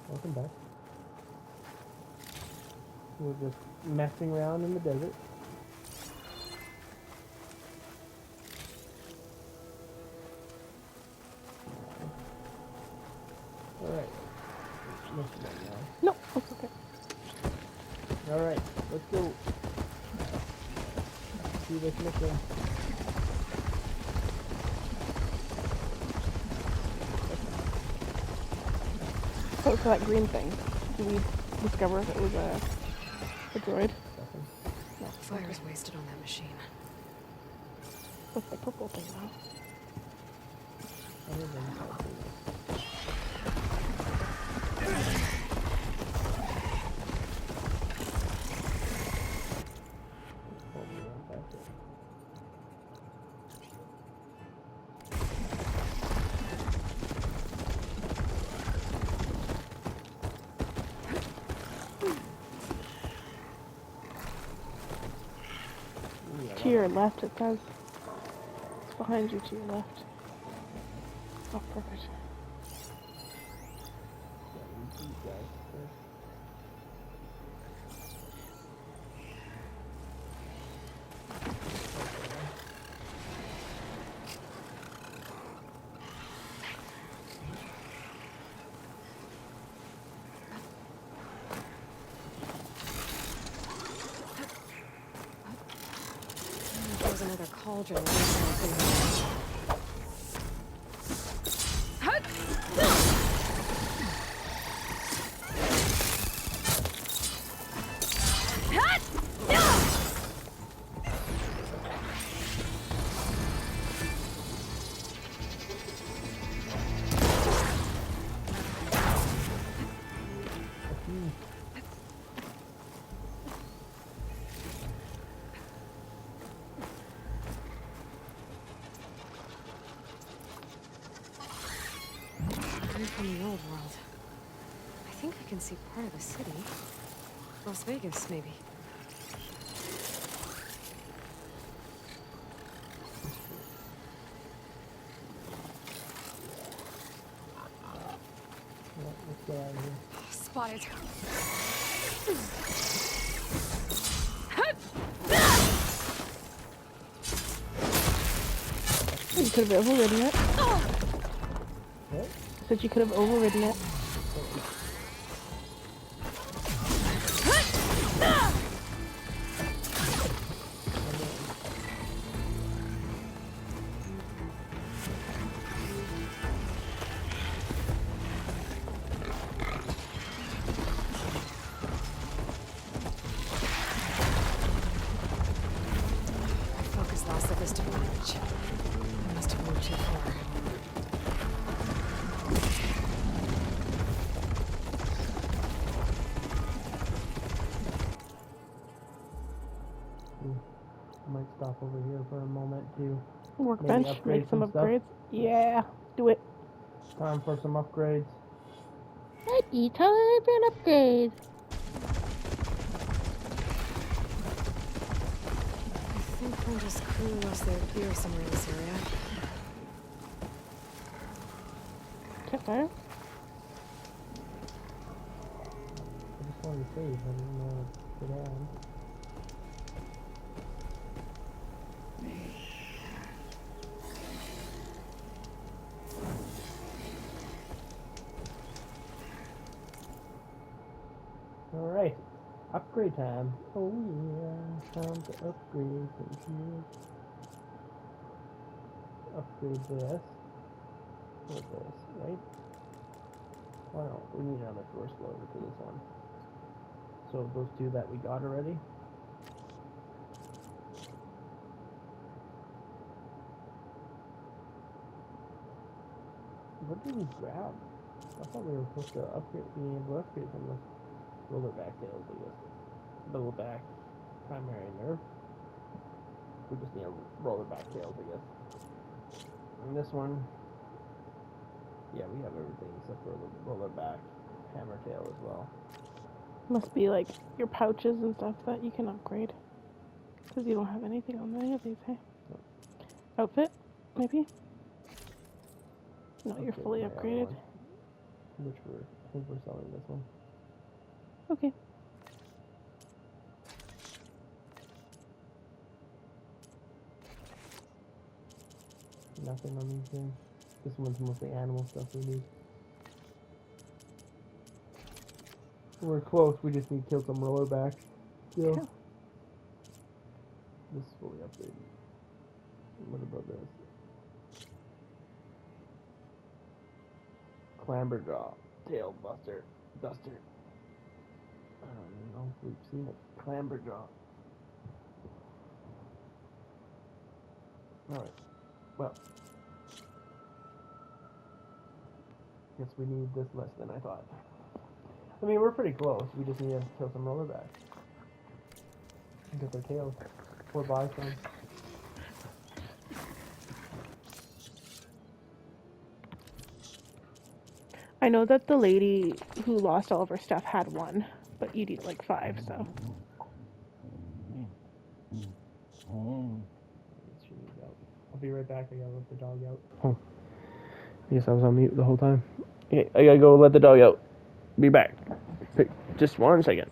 welcome back. We're just messing around in the desert. Alright. No, it's okay. Alright, let's go. Do this mission. So for that green thing, did we discover if it was a droid? Nothing. No. Fire's wasted on that machine. What's the purple thing now? Other than that, To your left, it says. It's behind you to your left. Oh, perfect. There's another cauldron. From the old world. I think I can see part of the city. Las Vegas, maybe. let's get out of here. Spotted. You could have overridden it. What? Said you could have overridden it. Focus lost at this bridge. I must have moved too far. I might stop over here for a moment to Workbench, upgrade make some some stuff. upgrades. Yeah, do it. time for some upgrades. Ready, time for an upgrade. I think French's crew lost their gear somewhere in this area. Campfire. I just wanted to save, I didn't know what to add. Alright, upgrade time. Oh yeah, time to upgrade some shit. Upgrade this. With this, right? Wow, we need another first loader to this one. So those two that we got already. What did we grab? I thought we were supposed to upgrade, be able to upgrade them with roller back tails, I guess. Double back, primary nerve. We just need a roller back tails, I guess. And this one, yeah, we have everything except for the roller back hammer tail as well. Must be like your pouches and stuff that you can upgrade. Because you don't have anything on any of these, hey? No. Outfit, maybe? No, you're Okay, fully my other upgraded. one, which we're I think we're selling this one. Okay. Nothing on these things. This one's mostly animal stuff we need. We're close. We just need to kill some rollerbacks. Yeah. Cool. This is fully upgraded. What about this? Clamberjaw, tail buster, duster. I don't know if we've seen a clamberjaw. Alright. Well. Guess we need this less than I thought. I mean, we're pretty close. We just need to kill some rollerbacks. And get their tails. Or buy some. I know that the lady who lost all of her stuff had one, but you need like 5, so. She needs out. I'll be right back. I gotta let the dog out. Oh. I guess I was on mute the whole time. Okay, I gotta go let the dog out. Be back. Just 1 second.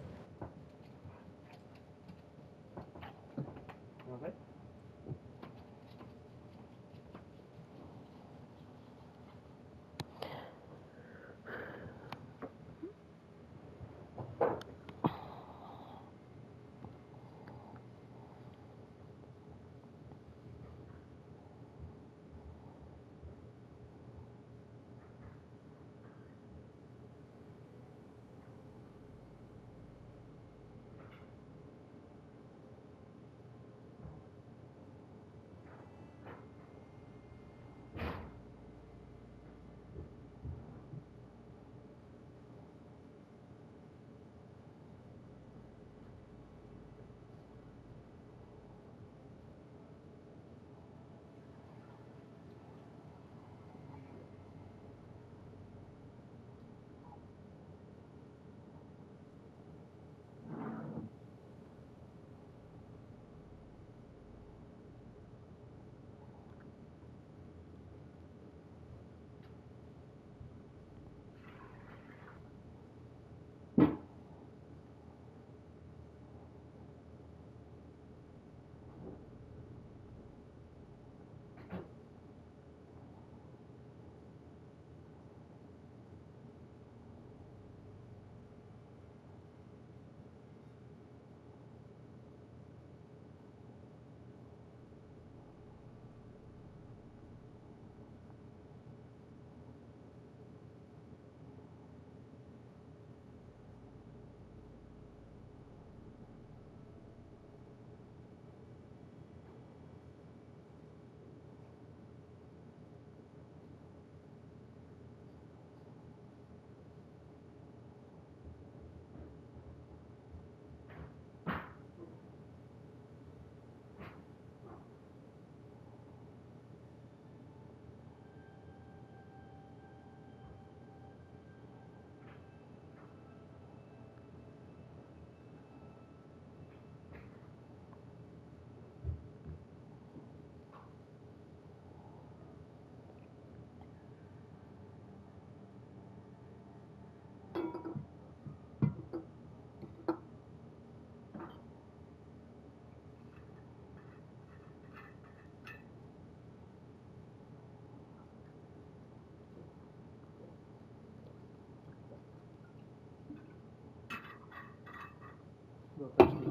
Okay. Real thirsty.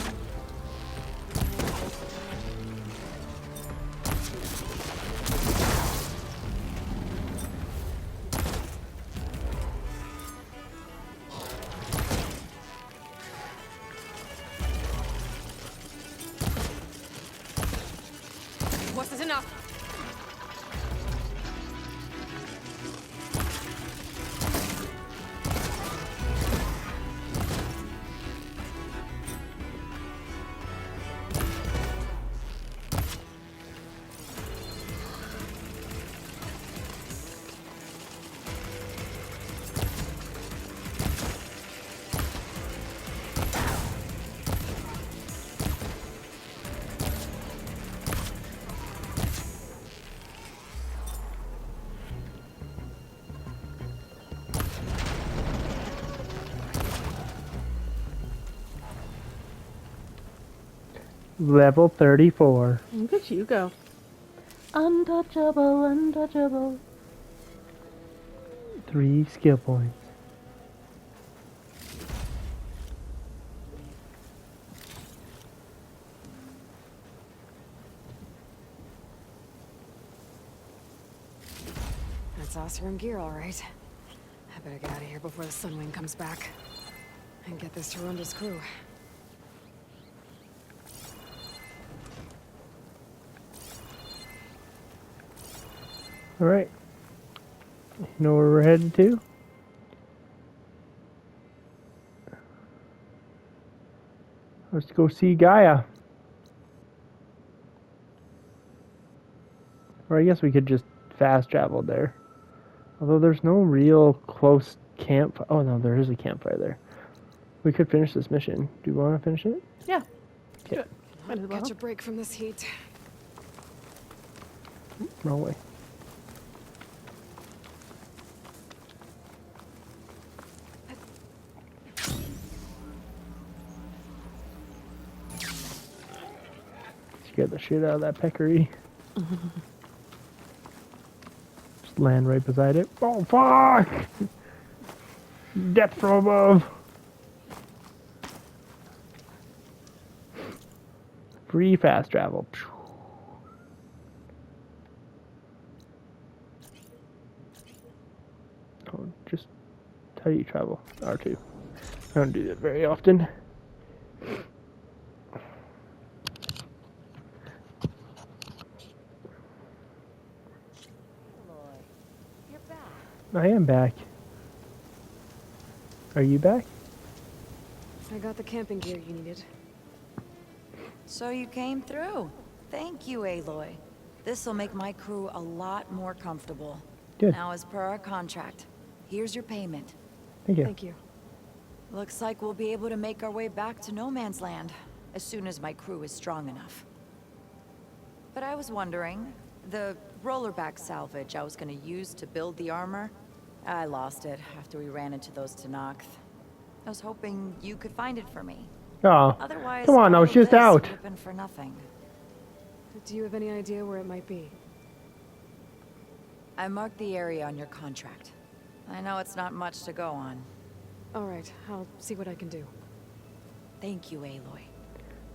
enough! Level 34. Look at you go. Untouchable, untouchable. 3 skill points. That's Oseram gear, all right. I better get out of here before the Sunwing comes back. And get this to Ronda's crew. Alright. You know where we're headed to? Let's go see Gaia. Or I guess we could just fast travel there. Although there's no real close camp. Oh no, there is a campfire there. We could finish this mission. Do you want to finish it? Yeah. Okay. Do it. Might as well. Catch a break from this heat. Wrong way. Scared the shit out of that peccary. Just land right beside it. Oh fuck! Death from above. Free fast travel. Oh, just how you travel. R2. I don't do that very often. I am back. Are you back? I got the camping gear you needed. So you came through. Thank you, Aloy. This'll make my crew a lot more comfortable. Good. Now, as per our contract, here's your payment. Thank you. Thank you. Looks like we'll be able to make our way back to No Man's Land as soon as my crew is strong enough. But I was wondering, the rollerback salvage I was gonna use to build the armor, I lost it after we ran into those Tenakth. I was hoping you could find it for me. Oh, Otherwise, come on, I all was of just this out. would have been for nothing. Do you have any idea where it might be? I marked the area on your contract. I know it's not much to go on. All right, I'll see what I can do. Thank you, Aloy.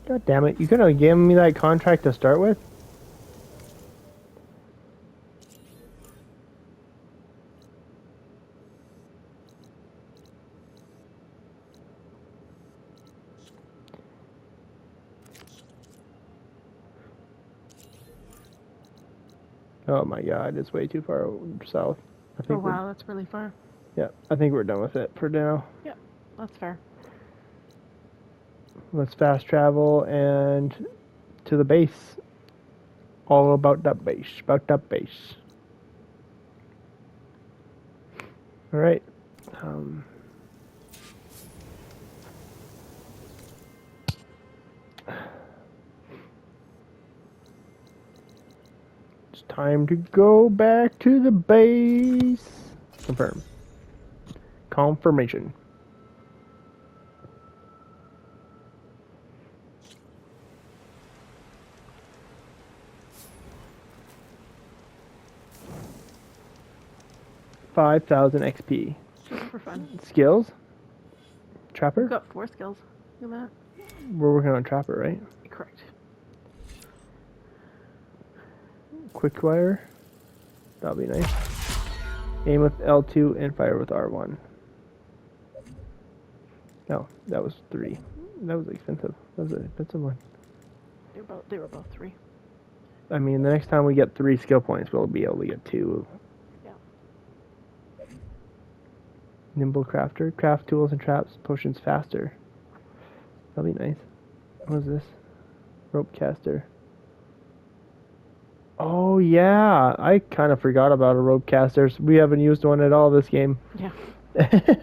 God damn it! You could have given me that contract to start with. Oh my god, it's way too far south. I think Oh wow, that's really far. Yeah, I think we're done with it for now. Yeah, that's fair. Let's fast travel and to the base. All about that base. About that base. Alright. It's time to go back to the base. Confirm. Confirmation. $5,000 XP. Just for fun. Skills? We've Trapper? got 4 skills. Look at We're working on Trapper, right? that. Correct. Quick fire. That'll be nice. Aim with L2 and fire with R1. No, that was 3. That was expensive. That was an expensive one. They were both 3. I mean, the next time we get 3 skill points, we'll be able to get 2. Yeah. Nimble crafter. Craft tools and traps, potions faster. That'll be nice. What is this? Rope caster. Oh, yeah. I kind of forgot about a rope caster. We haven't used one at all this game. Yeah. I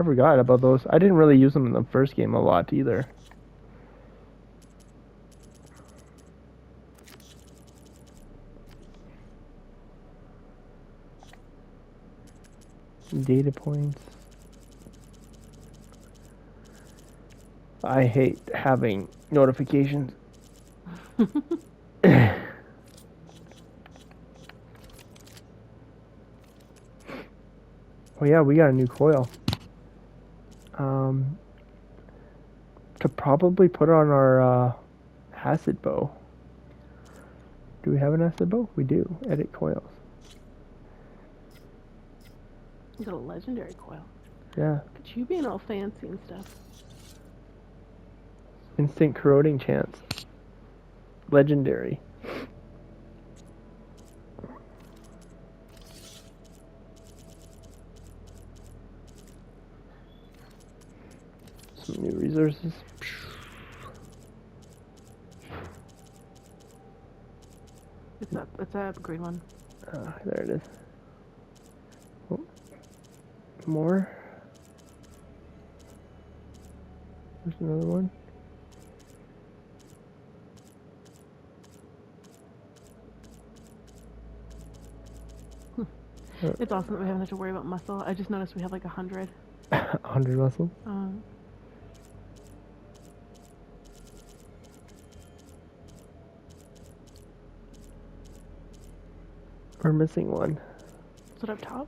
forgot about those. I didn't really use them in the first game a lot either. Data points. I hate having notifications. Oh yeah, we got a new coil. To probably put on our acid bow. Do we have an acid bow? We do. Edit coils. You got a legendary coil. Yeah. Look at you being all fancy and stuff. Instant corroding chance. Legendary. Some new resources. It's a green one. There it is. Oh. More. There's another one. It's awesome that we haven't had to worry about muscle. I just noticed we have like 100. 100 muscle. We're missing one. Is it up top?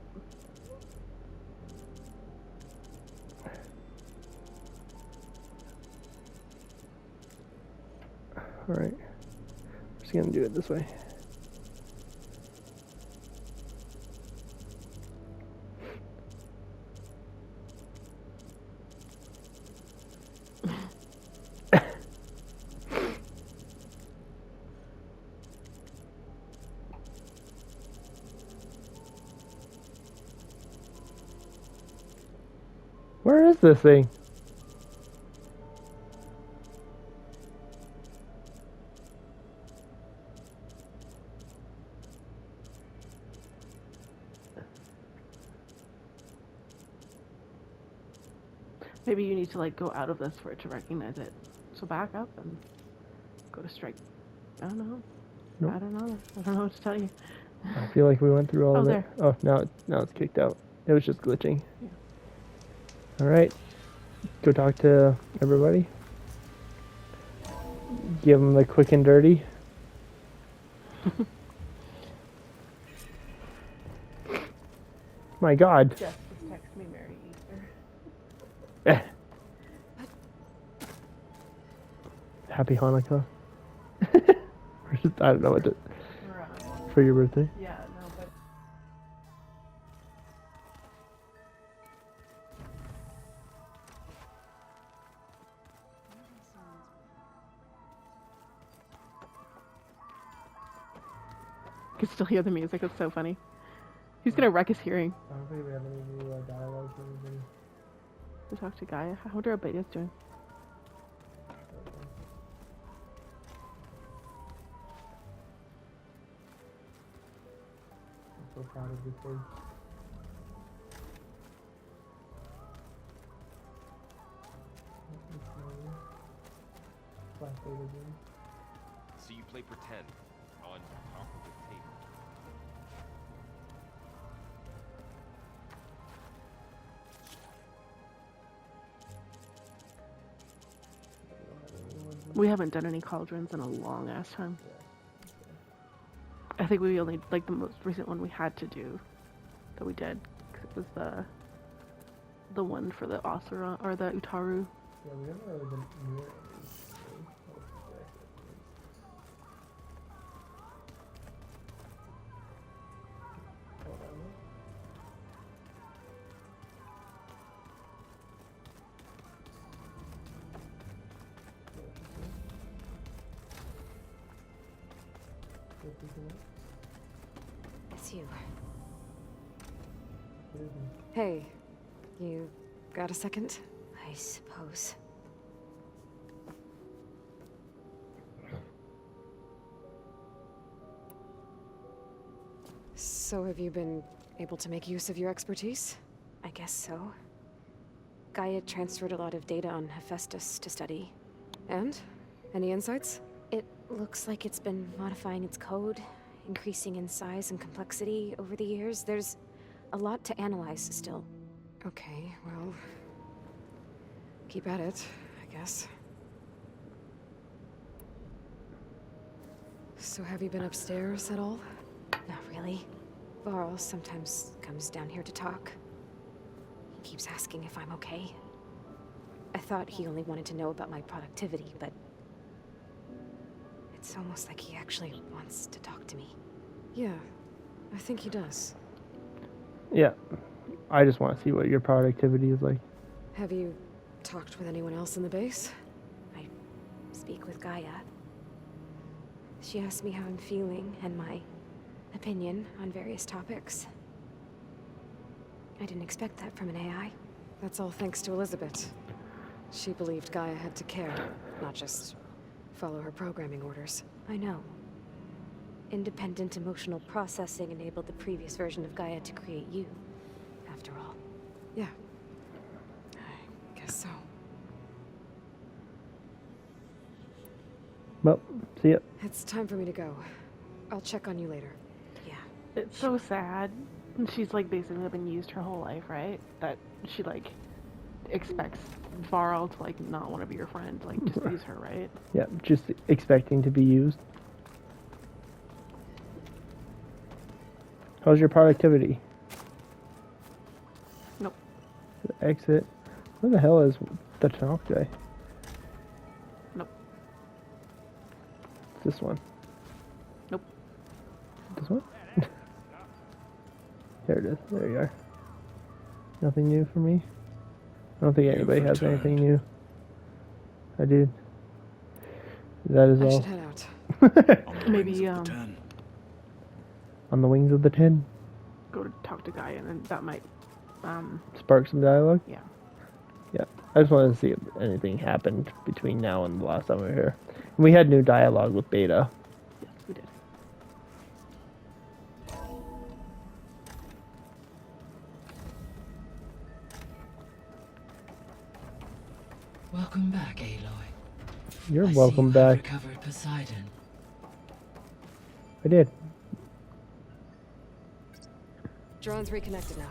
Alright. Just gonna do it this way. Where is this thing? Maybe you need to like go out of this for it to recognize it. So back up and go to strike. I don't know. Nope. I don't know. I don't know what to tell you. I feel like we went through all of there. it. Oh, now it's kicked out. It was just glitching. Yeah. Alright. Go talk to everybody. Give them the quick and dirty. My God. Jess just texted me Merry Easter. Happy Hanukkah. Or just, I don't know what to... For your birthday? Yeah, no, but... I can still hear the music. It's so funny. He's gonna wreck his hearing. I don't think we have any new dialogue for anybody. To talk to Gaia. I wonder how Beta's doing. I'm so proud of this thing. So you play pretend on top of the table. We haven't done any cauldrons in a long ass time. I think we only, like, the most recent one we had to do that we did, 'cause it was the one for the Asura, or the Utaru. Yeah, we haven't really been near any. It's you. What is it? Hey, you got a second? I suppose. So have you been able to make use of your expertise? I guess so. Gaia transferred a lot of data on Hephaestus to study. And? Any insights? It looks like it's been modifying its code, increasing in size and complexity over the years. There's a lot to analyze still. Okay, well... keep at it, I guess. So have you been upstairs at all? Not really. Varl sometimes comes down here to talk. He keeps asking if I'm okay. I thought he only wanted to know about my productivity, but... it's almost like he actually wants to talk to me. Yeah, I think he does. Yeah. I just want to see what your productivity is like. Have you talked with anyone else in the base? I speak with Gaia. She asked me how I'm feeling and my opinion on various topics. I didn't expect that from an AI. That's all thanks to Elizabeth. She believed Gaia had to care, not just follow her programming orders. I know. Independent emotional processing enabled the previous version of Gaia to create you, after all. Yeah. I guess so. Well, see ya. It's time for me to go. I'll check on you later. Yeah. It's so sad. She's like basically been used her whole life, right? That she like expects Varl to like not want to be your friend, like just use her, right? Yeah, just expecting to be used. How's your productivity? Nope. Exit. Where the hell is the talk guy? Nope. This one. Nope. This one? There it is. There you are. Nothing new for me? I don't think anybody has anything new. I did. That is I all. should head out. Maybe On the wings of the 10. go to talk to Gaia, and then that might Spark some dialogue? yeah. Yeah. I just wanted to see if anything happened between now and the last time we were here. And we had new dialogue with Beta. Yes, we did. Welcome back, Aloy. You're I see welcome you back. have recovered Poseidon. I did. Drone's reconnected now.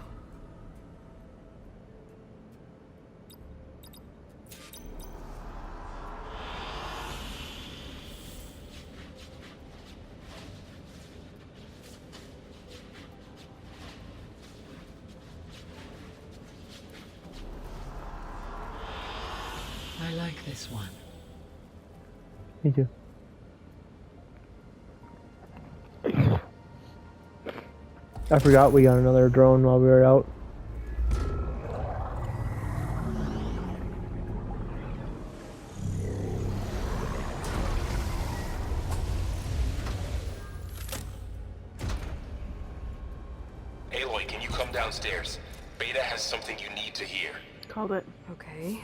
I like this one. Me too. I forgot we got another drone while we were out. Aloy, can you come downstairs? Beta has something you need to hear. Called it. Okay.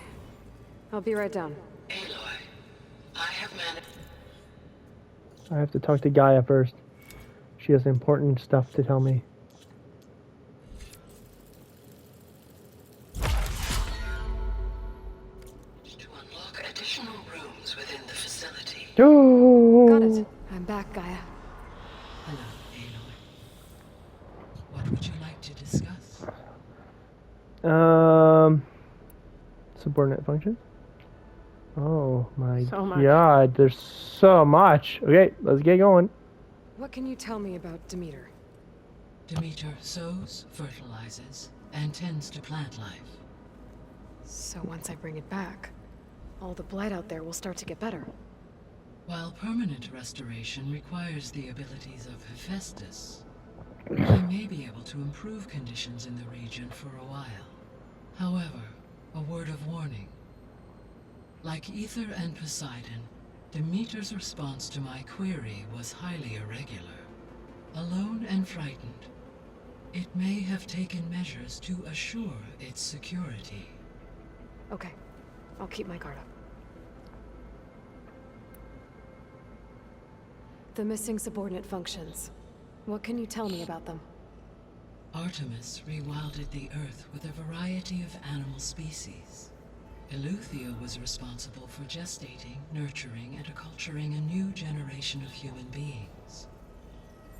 I'll be right down. Aloy, I have managed. I have to talk to Gaia first. She has important stuff to tell me. To unlock additional rooms within the facility. Oh! Got it. I'm back, Gaia. Hello, Aloy. What would you like to discuss? Subordinate function. Oh my So much. god, there's so much. Okay, let's get going. What can you tell me about Demeter? Demeter sows, fertilizes, and tends to plant life. So once I bring it back, all the blight out there will start to get better. While permanent restoration requires the abilities of Hephaestus, I may be able to improve conditions in the region for a while. However, a word of warning. Like Ether and Poseidon, Demeter's response to my query was highly irregular. Alone and frightened, it may have taken measures to assure its security. Okay, I'll keep my guard up. The missing subordinate functions. What can you tell me about them? Artemis rewilded the Earth with a variety of animal species. Eleuthia was responsible for gestating, nurturing, and acculturating a new generation of human beings.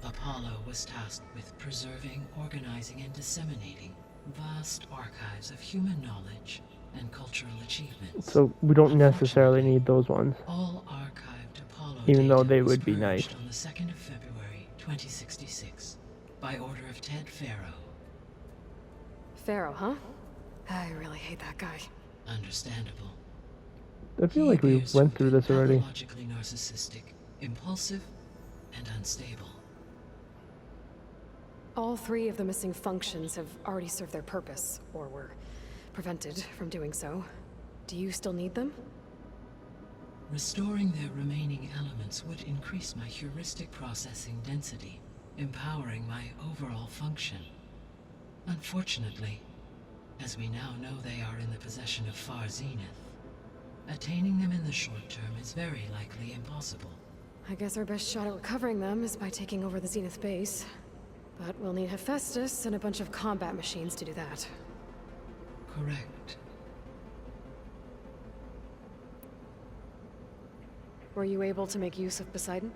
Apollo was tasked with preserving, organizing, and disseminating vast archives of human knowledge and cultural achievements. So we don't necessarily need those ones. All archived Apollo Even though data they was would be nice. purged on the 2nd of February, 2066, by order of Ted Faro. Pharaoh, huh? I really hate that guy. Understandable. I feel like we appears went to through be this already. pathologically narcissistic, impulsive, and unstable. All three of the missing functions have already served their purpose, or were prevented from doing so. Do you still need them? Restoring their remaining elements would increase my heuristic processing density, empowering my overall function. Unfortunately, as we now know they are in the possession of Far Zenith, attaining them in the short term is very likely impossible. I guess our best shot at recovering them is by taking over the Zenith base. But we'll need Hephaestus and a bunch of combat machines to do that. Correct. Were you able to make use of Poseidon?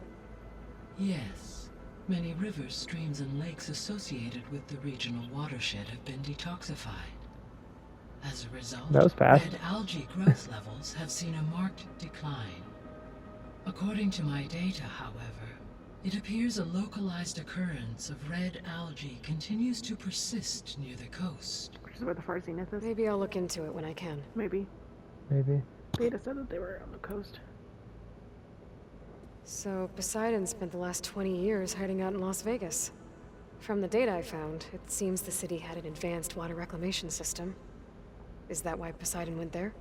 Yes. Many rivers, streams, and lakes associated with the regional watershed have been detoxified. As a result, That was fast. red algae growth levels have seen a marked decline. According to my data, however, it appears a localized occurrence of red algae continues to persist near the coast. Which is where the Far Zenith is. Maybe I'll look into it when I can. Maybe. Maybe. Beta said that they were on the coast. So, Poseidon spent the last 20 years hiding out in Las Vegas. From the data I found, it seems the city had an advanced water reclamation system. Is that why Poseidon went there?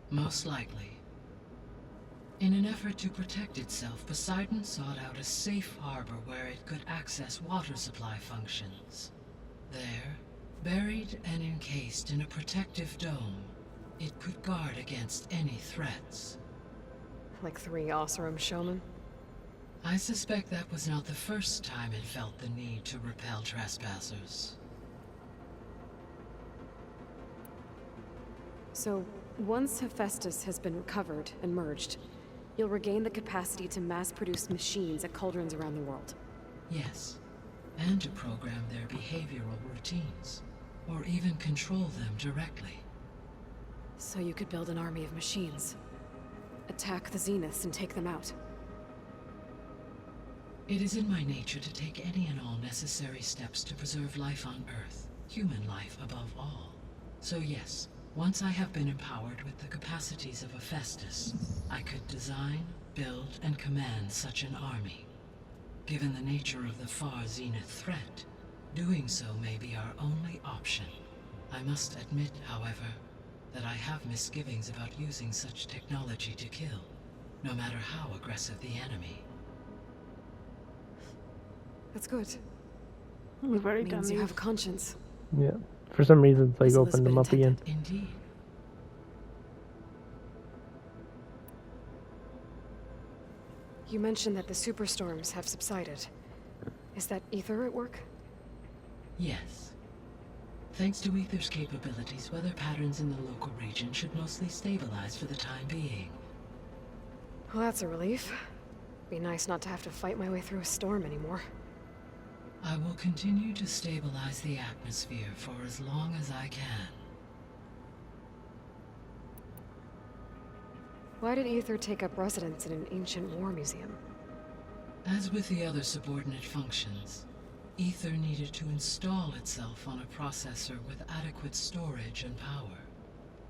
Most likely. In an effort to protect itself, Poseidon sought out a safe harbor where it could access water supply functions. There, buried and encased in a protective dome, it could guard against any threats. Like 3 Oseram showmen? I suspect that was not the first time it felt the need to repel trespassers. So, once Hephaestus has been recovered and merged, you'll regain the capacity to mass-produce machines at cauldrons around the world. Yes, and to program their behavioral routines, or even control them directly. So you could build an army of machines. Attack the Zeniths and take them out. It is in my nature to take any and all necessary steps to preserve life on Earth, human life above all. So yes, once I have been empowered with the capacities of Hephaestus, I could design, build, and command such an army. Given the nature of the Far Zenith threat, doing so may be our only option. I must admit, however, that I have misgivings about using such technology to kill, no matter how aggressive the enemy. That's good. We've already Means done you these. have a conscience. Yeah. For some reason, it's like As opened them up Elizabeth again. Indeed. You mentioned that the superstorms have subsided. Is that Ether at work? Yes. Thanks to Ether's capabilities, weather patterns in the local region should mostly stabilize for the time being. Well, that's a relief. Be nice not to have to fight my way through a storm anymore. I will continue to stabilize the atmosphere for as long as I can. Why did Ether take up residence in an ancient war museum? As with the other subordinate functions, Ether needed to install itself on a processor with adequate storage and power.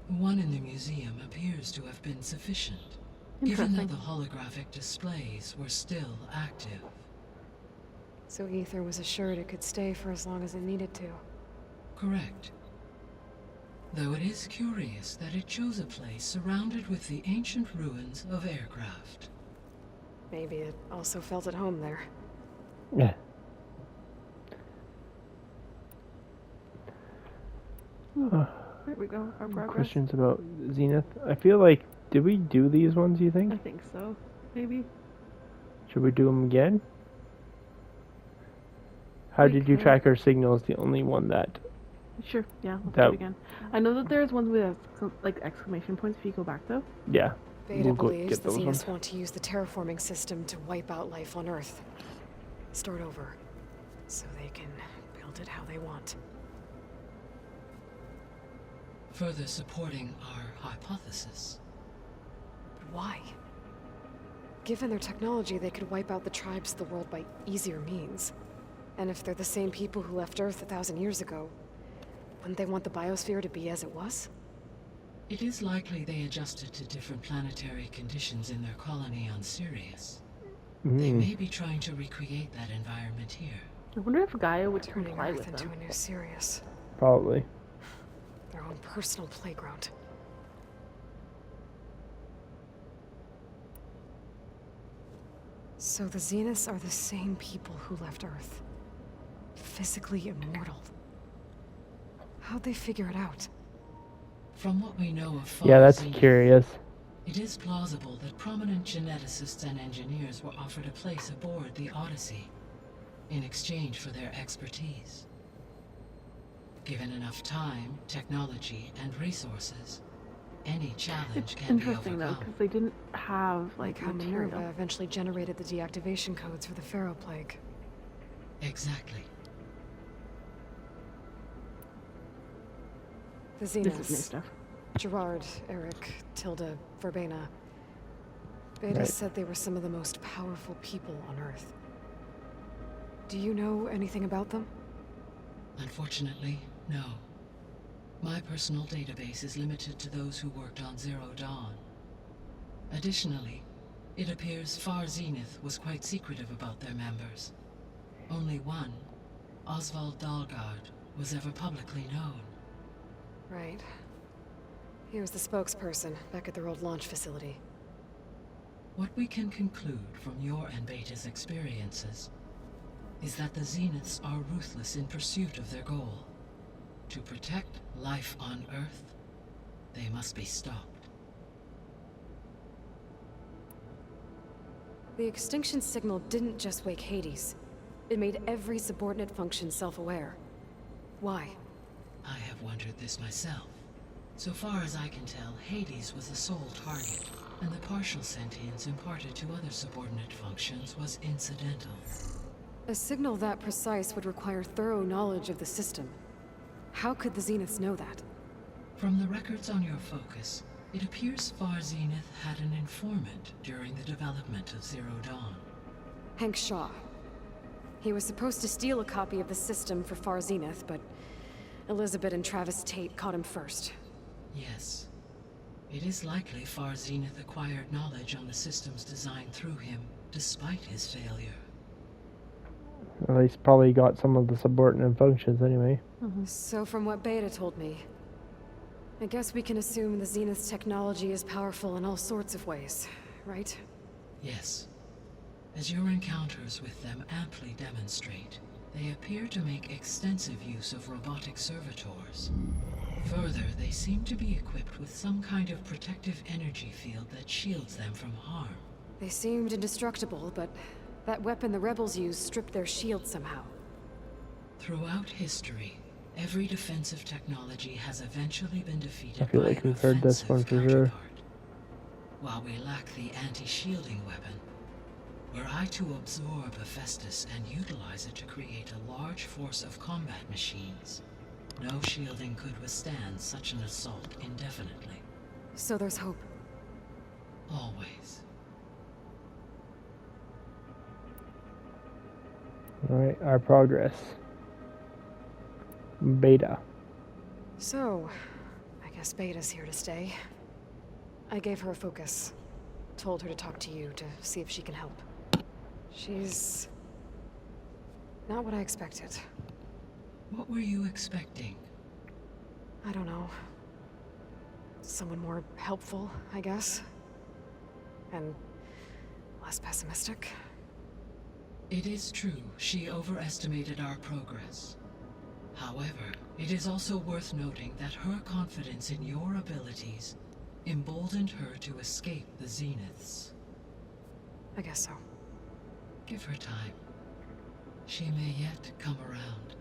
The one in the museum appears to have been sufficient, given that the holographic displays were still active. So Ether was assured it could stay for as long as it needed to. Correct. Though it is curious that it chose a place surrounded with the ancient ruins of aircraft. Maybe it also felt at home there. Yeah. There we go. Our progress. Questions about Zenith. I feel like, did we do these ones, you think? I think so. Maybe. Should we do them again? How We did you could. track our signals? The only one that... Sure. Yeah. Let's do That- it again. I know that there's ones with like exclamation points if you go back though. Yeah. Beta We'll go believes get the those Zeniths ones. want to use the terraforming system to wipe out life on Earth. Start over. So they can build it how they want. Further supporting our hypothesis. But why? Given their technology, they could wipe out the tribes of the world by easier means. And if they're the same people who left Earth 1,000 years ago, wouldn't they want the biosphere to be as it was? It is likely they adjusted to different planetary conditions in their colony on Sirius. They may be trying to recreate that environment here. I wonder if Gaia would Turning comply Earth with into them. a new Sirius. Probably. Their own personal playground. So the Zeniths are the same people who left Earth. Physically immortal. How'd they figure it out? From what we know of Yeah, that's Zenith, curious. it is plausible that prominent geneticists and engineers were offered a place aboard the Odyssey in exchange for their expertise. Given enough time, technology, and resources, any challenge can be Interesting though, overcome. because they didn't have Like like how material. Nerva eventually generated the deactivation codes for the Pharaoh Plague. Exactly. The This is new Zeniths. stuff. Gerard, Eric, Tilda, Verbena. Beta Right. said they were some of the most powerful people on Earth. Do you know anything about them? Unfortunately, no. My personal database is limited to those who worked on Zero Dawn. Additionally, it appears Far Zenith was quite secretive about their members. Only one, Oswald Dalgard, was ever publicly known. Right. He was the spokesperson back at their old launch facility. What we can conclude from your and Beta's experiences is that the Zeniths are ruthless in pursuit of their goal. To protect life on Earth, they must be stopped. The extinction signal didn't just wake Hades. It made every subordinate function self-aware. Why? I have wondered this myself. So far as I can tell, Hades was the sole target, and the partial sentience imparted to other subordinate functions was incidental. A signal that precise would require thorough knowledge of the system. How could the Zeniths know that? From the records on your focus, it appears Far Zenith had an informant during the development of Zero Dawn. Hank Shaw. He was supposed to steal a copy of the system for Far Zenith, but Elizabeth and Travis Tate caught him first. Yes. It is likely Far Zenith acquired knowledge on the systems designed through him, despite his failure. At least probably got some of the subordinate functions anyway. So from what Beta told me, I guess we can assume the Zenith's technology is powerful in all sorts of ways, right? Yes. As your encounters with them amply demonstrate, they appear to make extensive use of robotic servitors. Further, they seem to be equipped with some kind of protective energy field that shields them from harm. They seemed indestructible, but that weapon the rebels used stripped their shield somehow. Throughout history, every defensive technology has eventually been defeated I feel by like an we've heard this offensive one for sure. counterpart. While we lack the anti-shielding weapon, were I to absorb Hephaestus and utilize it to create a large force of combat machines, no shielding could withstand such an assault indefinitely. So there's hope. Always. Alright, our progress. Beta. So, I guess Beta's here to stay. I gave her a focus. Told her to talk to you to see if she can help. She's not what I expected. What were you expecting? I don't know. Someone more helpful, I guess. And less pessimistic. It is true she overestimated our progress. However, it is also worth noting that her confidence in your abilities emboldened her to escape the Zeniths. I guess so. Give her time. She may yet come around.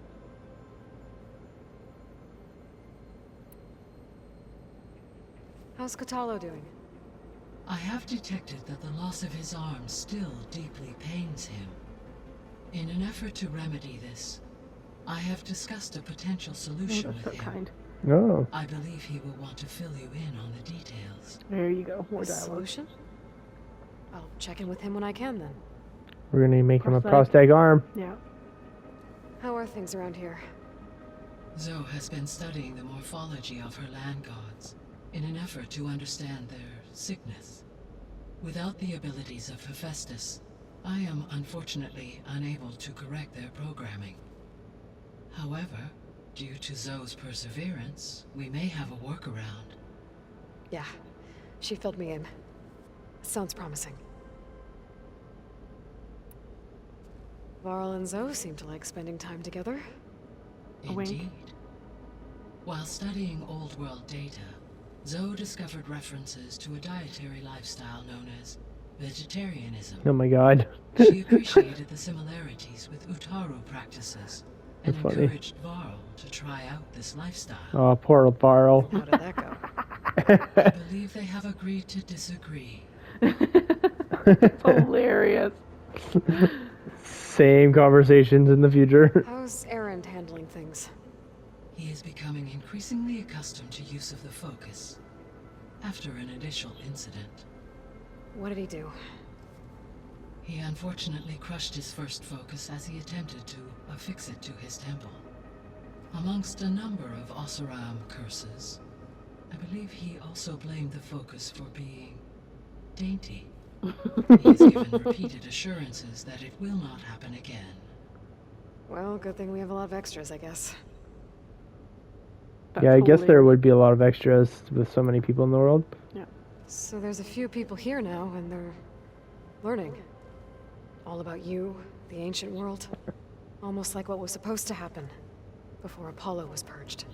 How's Katalo doing? I have detected that the loss of his arm still deeply pains him. In an effort to remedy this, I have discussed a potential Oh, solution that's so with him. kind. Oh. I believe he will want to fill you in on the details. There you go. More A dialogue. solution? I'll check in with him when I can then. We're gonna make him a Prosthetic. prosthetic arm. Yeah. How are things around here? Zoe has been studying the morphology of her land gods in an effort to understand their sickness. Without the abilities of Hephaestus, I am unfortunately unable to correct their programming. However, due to Zoe's perseverance, we may have a workaround. Yeah, she filled me in. Sounds promising. Varl and Zoe seem to like spending time together. A wink. Indeed. While studying old world data, Zoe discovered references to a dietary lifestyle known as vegetarianism. Oh my god. She appreciated the similarities with Utaru practices and That's funny. encouraged Varl to try out this lifestyle. Oh, poor Varl. How did that go? I believe they have agreed to disagree. It's hilarious. Same conversations in the future. How's Erend handling things? He is becoming increasingly accustomed to use of the focus after an initial incident. What did he do? He unfortunately crushed his first focus as he attempted to affix it to his temple. Amongst a number of Oseram curses, I believe he also blamed the focus for being dainty. He has given repeated assurances that it will not happen again. Well, good thing we have a lot of extras, I guess. That's Yeah, I guess there hilarious. would be a lot of extras with so many people in the world. So there's a few people here now, and they're learning. All about you, the ancient world. Almost like what was supposed to happen before Apollo was purged.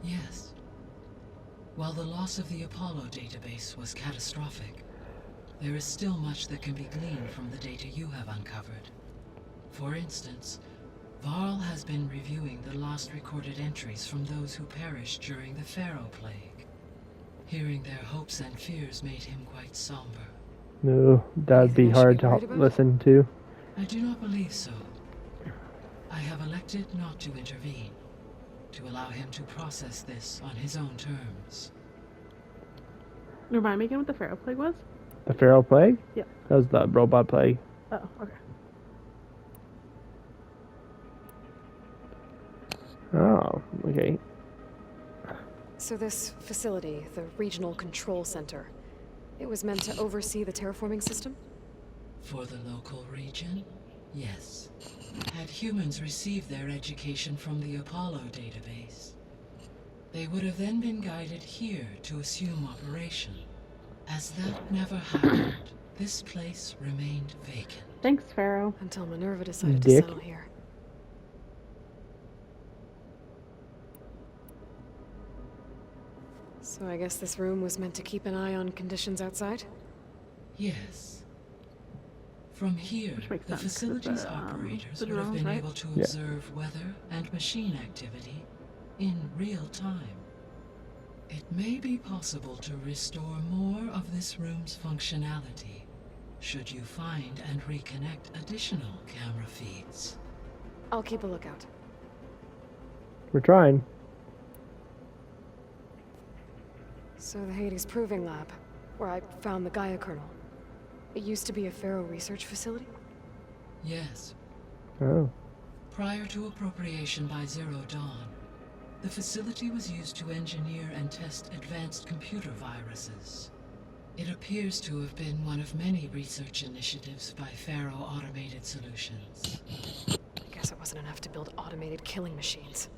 Yes. While the loss of the Apollo database was catastrophic, there is still much that can be gleaned from the data you have uncovered. For instance, Varl has been reviewing the last recorded entries from those who perished during the Pharaoh Plague. Hearing their hopes and fears made him quite somber. No, that'd be Anything I should hard be to worried about? listen to. I do not believe so. I have elected not to intervene, to allow him to process this on his own terms. Remind me again what the Pharaoh Plague was? The Pharaoh Plague? Yeah. That was the robot plague. Oh, okay. Oh, okay. So this facility, the Regional Control Center, it was meant to oversee the terraforming system? For the local region, yes. Had humans received their education from the Apollo database, they would have then been guided here to assume operation. As that never happened, this place remained vacant. Thanks, Pharaoh. Until Minerva decided Dick. to settle here. So I guess this room was meant to keep an eye on conditions outside? Yes. From here, Which makes the sense, 'cause facility's the, operators the would have drones, been right? able to Yeah. observe weather and machine activity in real time. It may be possible to restore more of this room's functionality, should you find and reconnect additional camera feeds. I'll keep a lookout. We're trying. So the Hades Proving Lab, where I found the Gaia kernel. It used to be a Pharaoh research facility? Yes, Oh. prior to appropriation by Zero Dawn, the facility was used to engineer and test advanced computer viruses. It appears to have been one of many research initiatives by Pharaoh Automated Solutions. I guess it wasn't enough to build automated killing machines.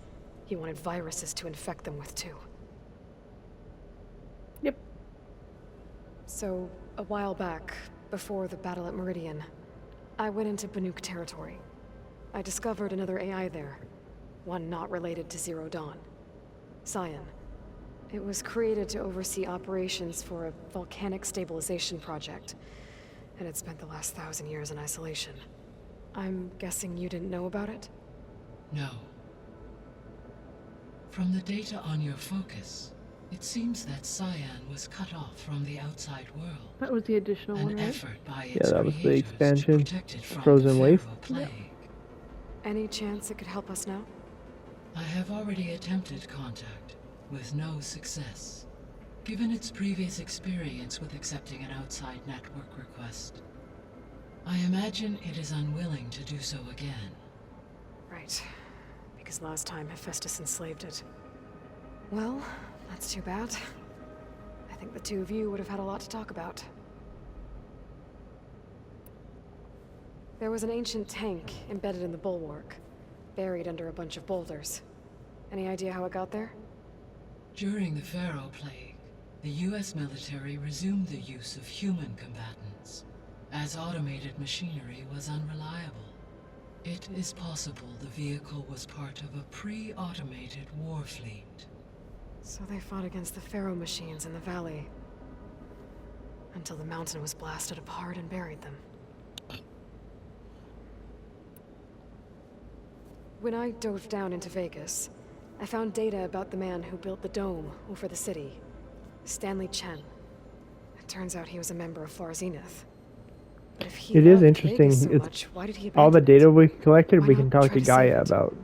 He wanted viruses to infect them with too. Yep. So, a while back, before the battle at Meridian, I went into Banuk territory. I discovered another AI there. one not related to Zero Dawn. Cyan. It was created to oversee operations for a volcanic stabilization project, and it spent the last 1,000 years in isolation. I'm guessing you didn't know about it? No. From the data on your focus, it seems that Cyan was cut off from the outside world. That was the additional An one, right? effort by its Yeah, that was the creators expansion. to protect it from Frozen the Wave. Pharaoh plague. Any chance it could help us now? I have already attempted contact, with no success. Given its previous experience with accepting an outside network request, I imagine it is unwilling to do so again. Right. Because last time Hephaestus enslaved it. Well, that's too bad. I think the two of you would have had a lot to talk about. There was an ancient tank embedded in the bulwark, buried under a bunch of boulders. Any idea how it got there? During the Pharaoh plague, the US military resumed the use of human combatants, as automated machinery was unreliable. It is possible the vehicle was part of a pre-automated war fleet. So they fought against the Pharaoh machines in the valley, until the mountain was blasted apart and buried them. When I dove down into Vegas, I found data about the man who built the dome over the city, Stanley Chen. It turns out he was a member of Far Zenith. But if he It is loved interesting. Vegas so It's much, why did he all the abandon data it? we collected, Why we not can talk try to to Gaia save it? about.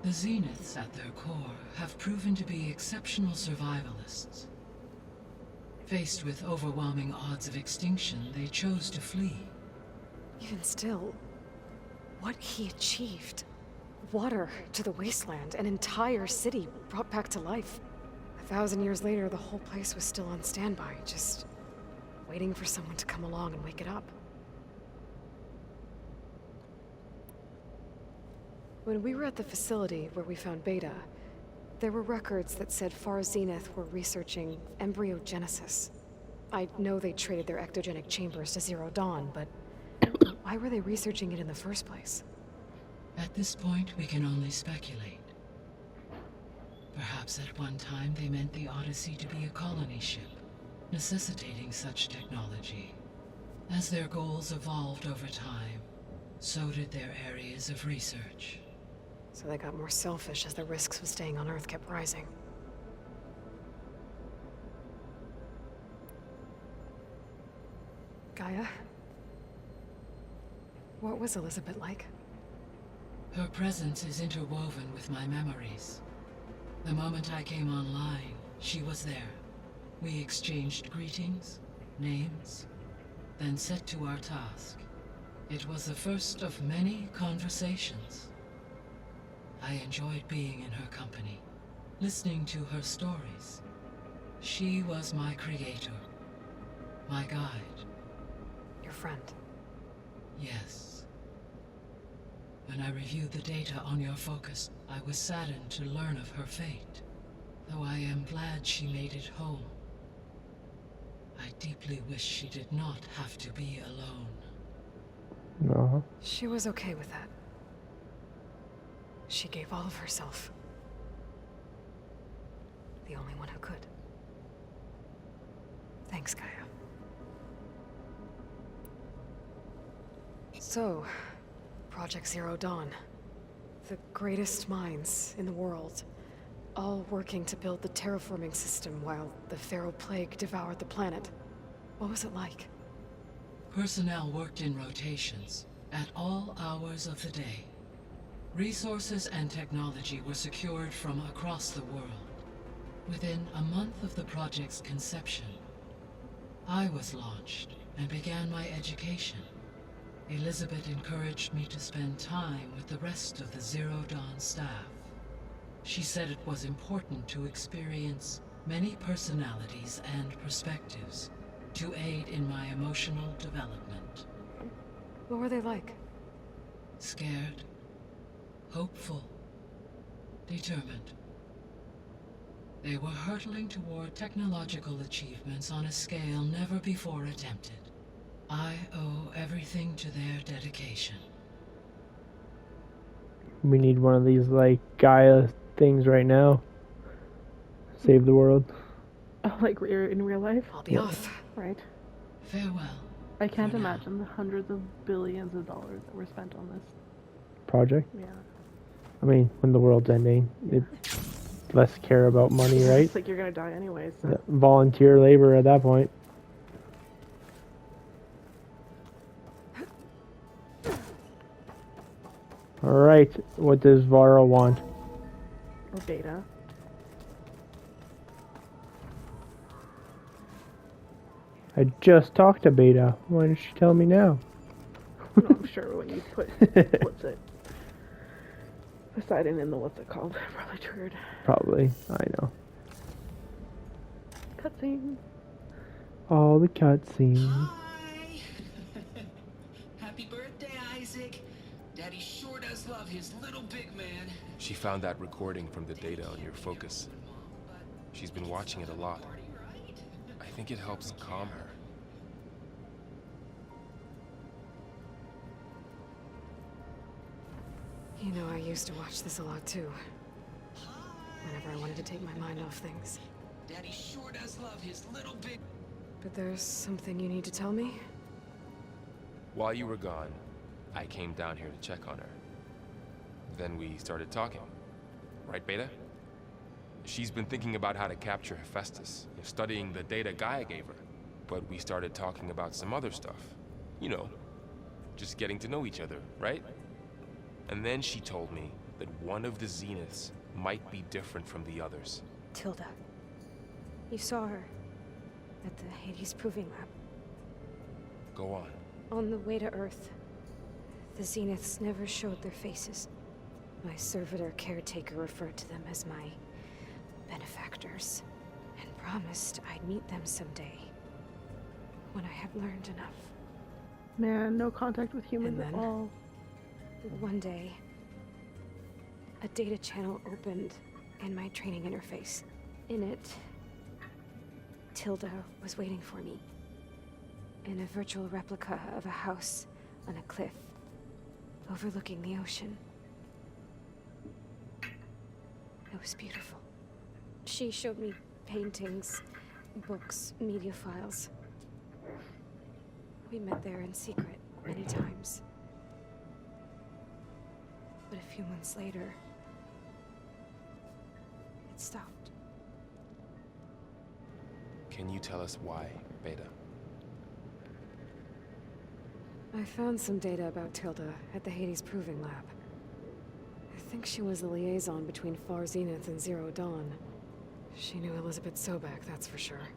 The Zeniths at their core have proven to be exceptional survivalists. Faced with overwhelming odds of extinction, they chose to flee. Even still, what he achieved. Water to the wasteland, an entire city brought back to life. 1,000 years later, the whole place was still on standby, just waiting for someone to come along and wake it up. When we were at the facility where we found Beta, there were records that said Far Zenith were researching embryogenesis. I know they traded their ectogenic chambers to Zero Dawn, but why were they researching it in the first place? At this point, we can only speculate. Perhaps at one time they meant the Odyssey to be a colony ship, necessitating such technology. As their goals evolved over time, so did their areas of research. So they got more selfish as the risks of staying on Earth kept rising. Gaia? What was Elizabeth like? Her presence is interwoven with my memories. The moment I came online, she was there. We exchanged greetings, names, then set to our task. It was the first of many conversations. I enjoyed being in her company, listening to her stories. She was my creator, my guide. Your friend. Yes. When I reviewed the data on your focus, I was saddened to learn of her fate, though I am glad she made it home. I deeply wish she did not have to be alone. No. She was okay with that. She gave all of herself. The only one who could. Thanks, Gaia. So, Project Zero Dawn. The greatest minds in the world, all working to build the terraforming system while the Pharaoh plague devoured the planet. What was it like? Personnel worked in rotations, at all hours of the day. Resources and technology were secured from across the world. Within a month of the project's conception, I was launched and began my education. Elizabeth encouraged me to spend time with the rest of the Zero Dawn staff. She said it was important to experience many personalities and perspectives to aid in my emotional development. What were they like? Scared, hopeful, determined. They were hurtling toward technological achievements on a scale never before attempted. I owe everything to their dedication. We need one of these, like, Gaia things right now. Save the world. Oh, like in real life? I'll be off. Right. Farewell. I can't For now. imagine the hundreds of billions of dollars that were spent on this. Project. Yeah. I mean, when the world's ending, it's less care about money, right? It's like you're gonna die anyways. So. Yeah, volunteer labor at that point. Alright, what does Vara want? Or Beta. I just talked to Beta. Why didn't she tell me now? No, I'm sure when you put what's it? Poseidon in the what's it called? Probably triggered. Probably, I know. Cutscene. All the cutscenes. Hi! Happy birthday, Isaac. Daddy sure does love his little big man. She found that recording from the data on your focus. She's been watching it a lot. I think it helps calm her. You know, I used to watch this a lot too. Whenever I wanted to take my mind off things. Daddy sure does love his little big... But there's something you need to tell me? While you were gone, I came down here to check on her. Then we started talking. Right, Beta? She's been thinking about how to capture Hephaestus, studying the data Gaia gave her. But we started talking about some other stuff. You know, just getting to know each other, right? And then she told me that one of the Zeniths might be different from the others. Tilda. You saw her at the Hades Proving Lab. Go on. On the way to Earth, the Zeniths never showed their faces. My servitor caretaker referred to them as my benefactors, and promised I'd meet them someday, when I had learned enough. Man, no contact with humans And at then? all. One day, a data channel opened in my training interface. In it, Tilda was waiting for me. In a virtual replica of a house on a cliff, overlooking the ocean. It was beautiful. She showed me paintings, books, media files. We met there in secret many times. But a few months later, it stopped. Can you tell us why, Beta? I found some data about Tilda at the Hades Proving Lab. I think she was the liaison between Far Zenith and Zero Dawn. She knew Elizabeth Sobek, that's for sure.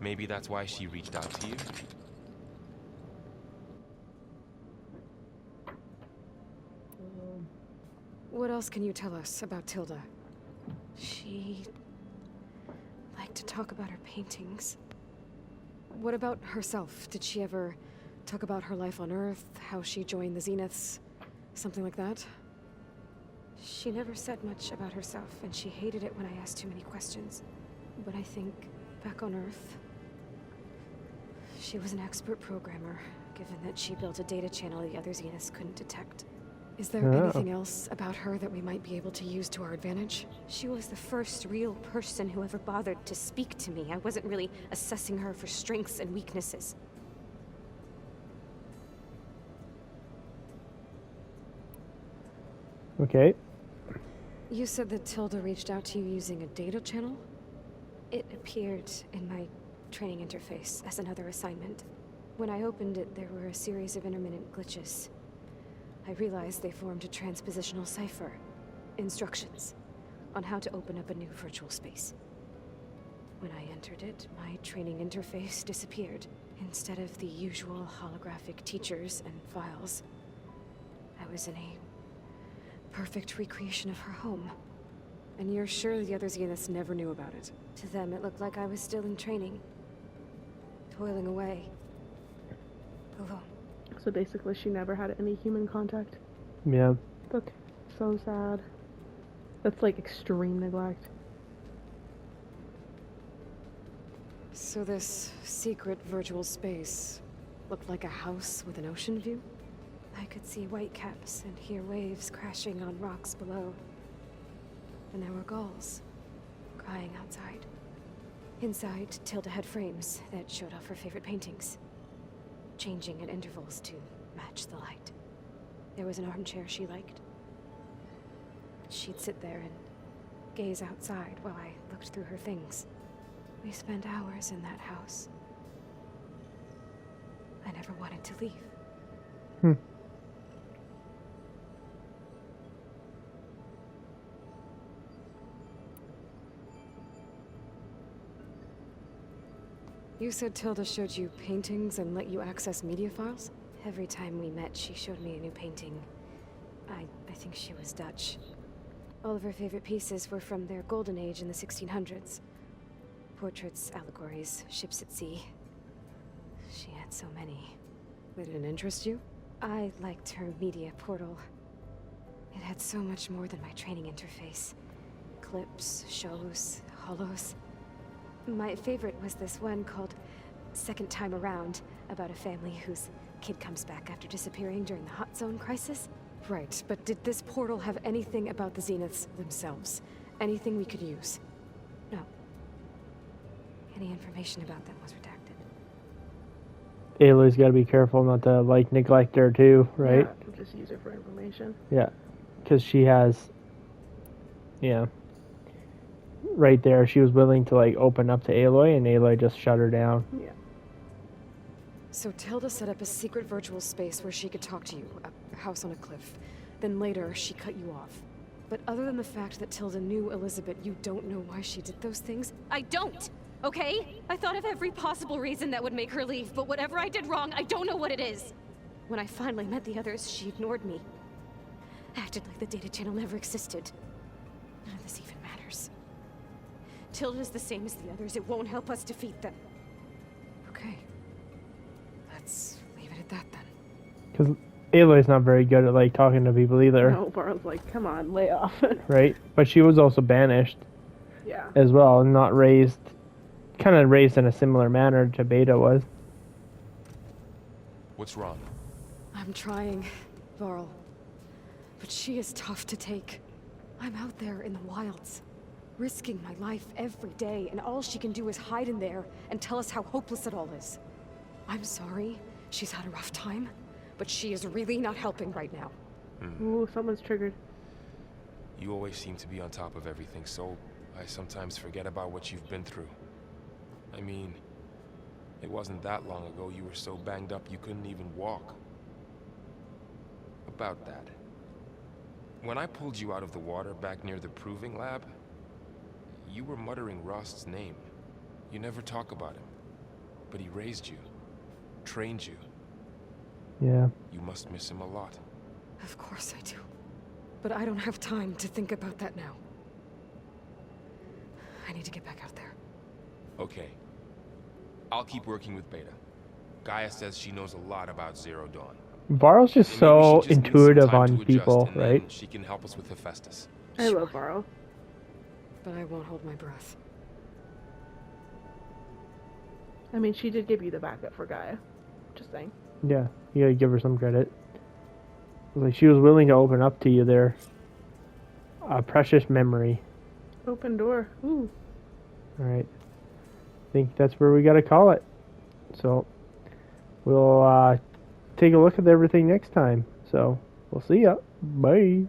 Maybe that's why she reached out to you? What else can you tell us about Tilda? She liked to talk about her paintings. What about herself? Did she ever talk about her life on Earth, how she joined the Zeniths? Something like that? She never said much about herself, and she hated it when I asked too many questions. But I think, back on Earth, she was an expert programmer, given that she built a data channel the other Zeniths couldn't detect. Is there anything else about her that we might be able to use to our advantage? She was the first real person who ever bothered to speak to me. I wasn't really assessing her for strengths and weaknesses. Okay. You said that Tilda reached out to you using a data channel? It appeared in my training interface as another assignment. When I opened it, there were a series of intermittent glitches. I realized they formed a transpositional cipher. Instructions on how to open up a new virtual space. When I entered it, my training interface disappeared. Instead of the usual holographic teachers and files, I was in a perfect recreation of her home. And you're sure the other Zeniths never knew about it? To them, it looked like I was still in training. Toiling away. Alone. So basically, she never had any human contact. Yeah. That's so sad. That's like extreme neglect. So this secret virtual space looked like a house with an ocean view? I could see whitecaps and hear waves crashing on rocks below. And there were gulls crying outside. Inside, Tilda had frames that showed off her favorite paintings, changing at intervals to match the light. There was an armchair she liked. She'd sit there and gaze outside while I looked through her things. We spent hours in that house. I never wanted to leave. Hmm. You said Tilda showed you paintings and let you access media files? Every time we met, she showed me a new painting. I think she was Dutch. All of her favorite pieces were from their golden age in the 1600s. Portraits, allegories, ships at sea. She had so many. Did it interest you? I liked her media portal. It had so much more than my training interface. Clips, shows, holos. My favorite was this one called Second Time Around, about a family whose kid comes back after disappearing during the Hot Zone crisis. Right, but did this portal have anything about the Zeniths themselves? Anything we could use? No. Any information about them was redacted. Aloy's got to be careful not to, like, neglect her too, right? Yeah, just use her for information. Yeah. Because she has... Yeah. Right there, she was willing to, like, open up to Aloy, and Aloy just shut her down. Yeah. So Tilda set up a secret virtual space where she could talk to you, a house on a cliff. Then later, she cut you off. But other than the fact that Tilda knew Elizabeth, you don't know why she did those things? I don't! Okay? I thought of every possible reason that would make her leave, but whatever I did wrong, I don't know what it is. When I finally met the others, she ignored me. Acted like the data channel never existed. None of this even matters. Tilda's the same as the others. It won't help us defeat them. Okay. Let's leave it at that then. Because Aloy's not very good at, like, talking to people either. No, Varl's like, come on, lay off. Right? But she was also banished Yeah. as well, and not raised... Kind of raised in a similar manner to Beta was. What's wrong? I'm trying, Varl. But she is tough to take. I'm out there in the wilds, risking my life every day, and all she can do is hide in there and tell us how hopeless it all is. I'm sorry, she's had a rough time, but she is really not helping right now. Ooh, someone's triggered. You always seem to be on top of everything, so I sometimes forget about what you've been through. I mean, it wasn't that long ago you were so banged up you couldn't even walk. About that. When I pulled you out of the water back near the proving lab, you were muttering Rost's name. You never talk about him. But he raised you, trained you. Yeah. You must miss him a lot. Of course I do. But I don't have time to think about that now. I need to get back out there. Okay. I'll keep working with Beta. Gaia says she knows a lot about Zero Dawn. Varl's just Maybe so she just needs some intuitive time on to adjust, people, and then right? she can help us with Hephaestus. I love Varl. But I won't hold my breath. I mean, she did give you the backup for Gaia. Just saying. Yeah, you gotta give her some credit. Like, she was willing to open up to you there. A precious memory. Open door. Ooh. Alright. I think that's where we gotta call it. So, we'll take a look at everything next time. So, we'll see ya. Bye.